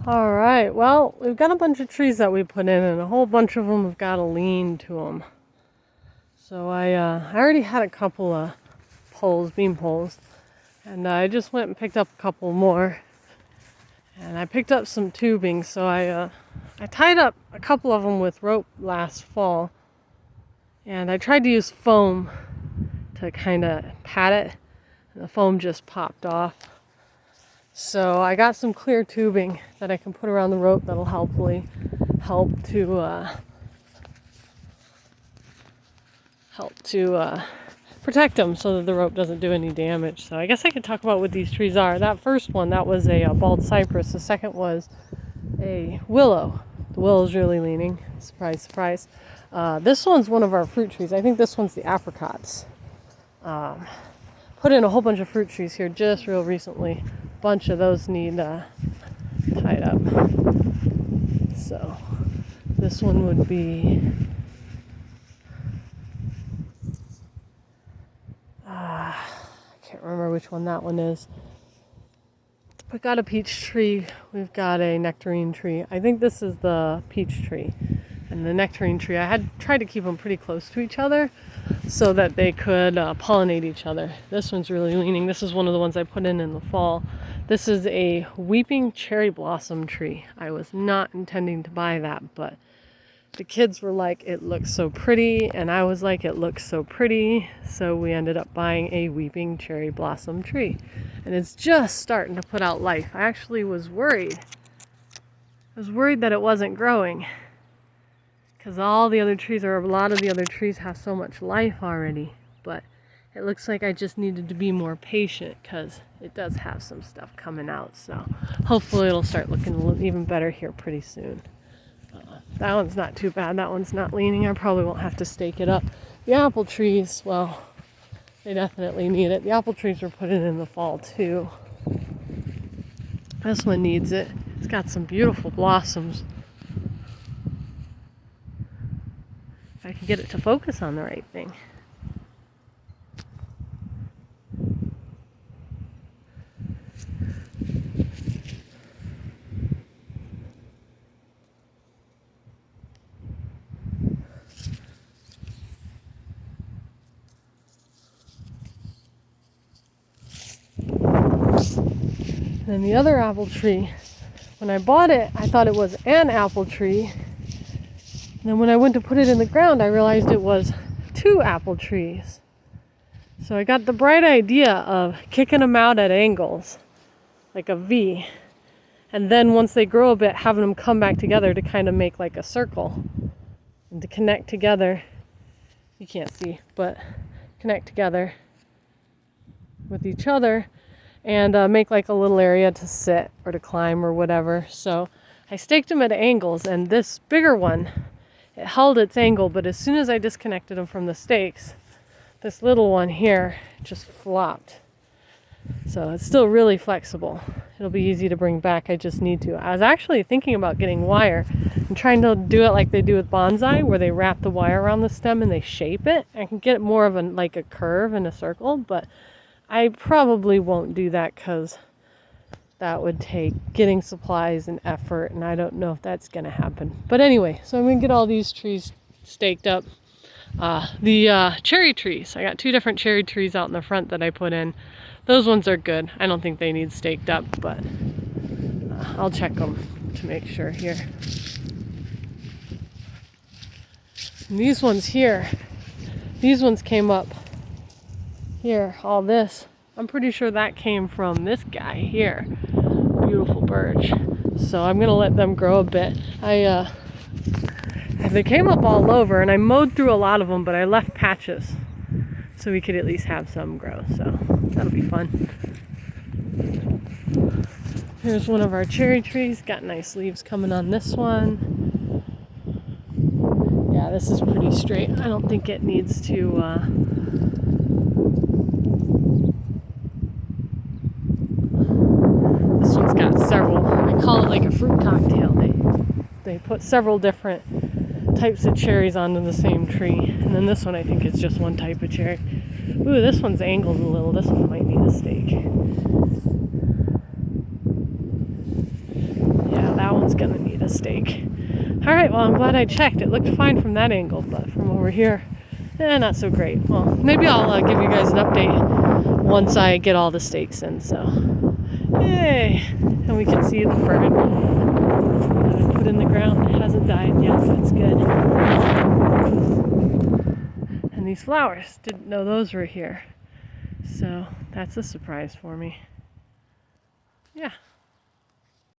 All right, well, we've got a bunch of trees that we put in, and a whole bunch of them have got a lean to them. So I already had a couple of beam poles, and I just went and picked up a couple more. And I picked up some tubing, so I tied up a couple of them with rope last fall, and I tried to use foam to kind of pat it, and the foam just popped off. So I got some clear tubing that I can put around the rope that'll help to protect them so that the rope doesn't do any damage. So I guess I could talk about what these trees are. That first one, that was a bald cypress. The second was a willow. The willow's really leaning. Surprise, surprise. This one's one of our fruit trees. I think this one's the apricots. Put in a whole bunch of fruit trees here just real recently. A bunch of those need tied up. So this one would be I can't remember which one that one is. We've got a peach tree. We've got a nectarine tree. I think this is the peach tree. And the nectarine tree, I had tried to keep them pretty close to each other so that they could pollinate each other. This one's really leaning. This is one of the ones I put in the fall. This is a weeping cherry blossom tree. I was not intending to buy that, but the kids were like, it looks so pretty, and I was like, it looks so pretty, so we ended up buying a weeping cherry blossom tree. And it's just starting to put out life. I actually was worried. I was worried that it wasn't growing, because a lot of the other trees have so much life already, but it looks like I just needed to be more patient because it does have some stuff coming out. So hopefully it'll start looking even better here pretty soon. That one's not too bad. That one's not leaning. I probably won't have to stake it up. The apple trees, well, they definitely need it. The apple trees were put in the fall too. This one needs it. It's got some beautiful blossoms. If I can get it to focus on the right thing. And the other apple tree, when I bought it, I thought it was an apple tree. And then when I went to put it in the ground, I realized it was 2 apple trees. So I got the bright idea of kicking them out at angles, like a V. And then once they grow a bit, having them come back together to kind of make like a circle. And to connect together, you can't see, but connect together with each other. And make like a little area to sit or to climb or whatever. So I staked them at angles, and this bigger one, it held its angle, but as soon as I disconnected them from the stakes, this little one here just flopped. So it's still really flexible. It'll be easy to bring back. I just need to. I was actually thinking about getting wire and trying to do it like they do with bonsai, where they wrap the wire around the stem and they shape it. I can get it more of like a curve and a circle, but I probably won't do that because that would take getting supplies and effort, and I don't know if that's going to happen. But anyway, so I'm going to get all these trees staked up. The cherry trees, I got 2 different cherry trees out in the front that I put in. Those ones are good. I don't think they need staked up, but I'll check them to make sure here. And these ones here, these ones came up here, all this. I'm pretty sure that came from this guy here. Beautiful birch. So I'm gonna let them grow a bit. They came up all over, and I mowed through a lot of them, but I left patches so we could at least have some grow. So that'll be fun. Here's one of our cherry trees. Got nice leaves coming on this one. Yeah, this is pretty straight. I don't think it needs to this one's got several. I call it like a fruit cocktail. They put several different types of cherries onto the same tree. And then this one I think is just one type of cherry. Ooh, this one's angled a little. This one might need a stake. Yeah, one's gonna need a stake. All right, well, I'm glad I checked. It looked fine from that angle, but from over here, not so great. Well, maybe I'll give you guys an update once I get all the stakes in. So, yay! And we can see the fern that I put in the ground. It hasn't died yet. That's good. And these flowers, didn't know those were here. So that's a surprise for me. Yeah.